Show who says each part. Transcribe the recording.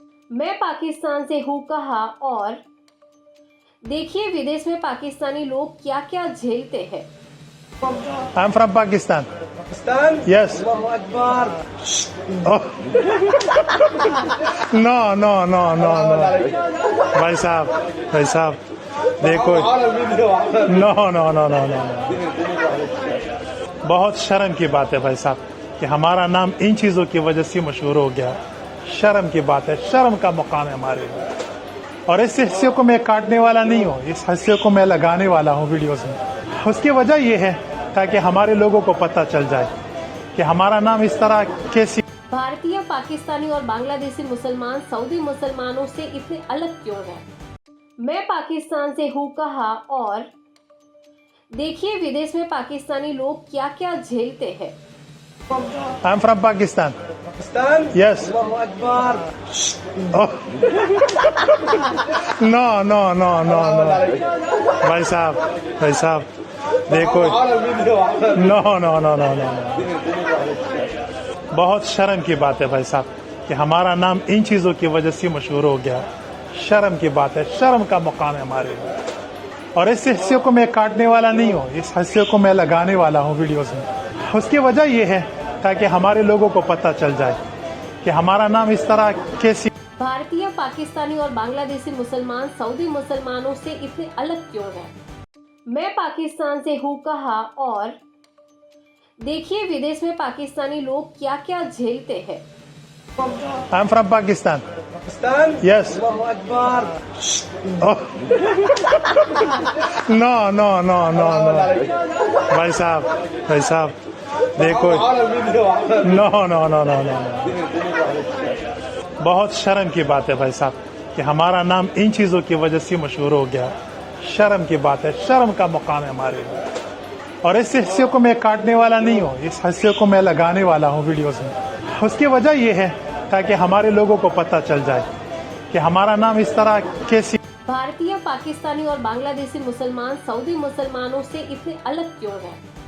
Speaker 1: मैं पाकिस्तान से हूँ कहा और देखिए विदेश में पाकिस्तानी लोग क्या क्या झेलते हैं।
Speaker 2: I'm from Pakistan.
Speaker 3: Pakistan?
Speaker 2: Yes.
Speaker 3: Allahu Akbar.
Speaker 2: Oh. No, no, no, no, no. भाई साहब देखो, no no no no no बहुत शर्म की बात है भाई साहब कि हमारा नाम इन चीज़ों की वजह से मशहूर हो गया। शर्म की बात है, शर्म का मुकाम है हमारे लिए। और इस हिस्से को मैं काटने वाला नहीं हूँ, इस हिस्से को मैं लगाने वाला हूँ वीडियोस में। उसकी वजह ये है ताकि हमारे लोगों को पता चल जाए कि हमारा नाम इस तरह कैसी।
Speaker 1: भारतीय, पाकिस्तानी और बांग्लादेशी मुसलमान सऊदी मुसलमानों से इतने अलग क्यों हैं? मैं पाकिस्तान से हूँ कहा और देखिए विदेश में पाकिस्तानी लोग क्या क्या झेलते हैं।
Speaker 2: I'm from Pakistan.
Speaker 3: Pakistan?
Speaker 2: Yes.
Speaker 3: Allahu Akbar.
Speaker 2: Oh. No, no, no, no, no. भाई साहब देखो, no no no no no बहुत शर्म की बात है भाई साहब कि हमारा नाम इन चीज़ों की वजह से मशहूर हो गया। शर्म की बात है, शर्म का मुकाम है हमारे लिए। और इस हिस्से को मैं काटने वाला नहीं हूँ, इस हिस्से को मैं लगाने वाला हूँ वीडियोस में। उसकी वजह ये है ताकि हमारे लोगों को पता चल जाए कि हमारा नाम इस तरह कैसी।
Speaker 1: भारतीय, पाकिस्तानी और बांग्लादेशी मुसलमान सऊदी मुसलमानों से इतने अलग क्यों हैं? मैं पाकिस्तान से हूँ कहा और देखिए विदेश में पाकिस्तानी लोग क्या क्या झेलते हैं।
Speaker 2: I'm from Pakistan.
Speaker 3: Pakistan?
Speaker 2: Yes.
Speaker 3: Allahu Akbar.
Speaker 2: Oh. No, no, no, no, no. भाई साहब देखो, no no no no no बहुत शर्म की बात है भाई साहब कि हमारा नाम इन चीज़ों की वजह से मशहूर हो गया। शर्म की बात है, शर्म का मुकाम है हमारे लिए। और इस हिस्से को मैं काटने वाला नहीं हूँ, इस हिस्से को मैं लगाने वाला हूँ वीडियोस में। उसकी वजह ये है ताकि हमारे लोगों को पता चल जाए कि हमारा नाम इस तरह कैसी।
Speaker 1: भारतीय, पाकिस्तानी और बांग्लादेशी मुसलमान सऊदी मुसलमानों से इतने अलग क्यों हैं?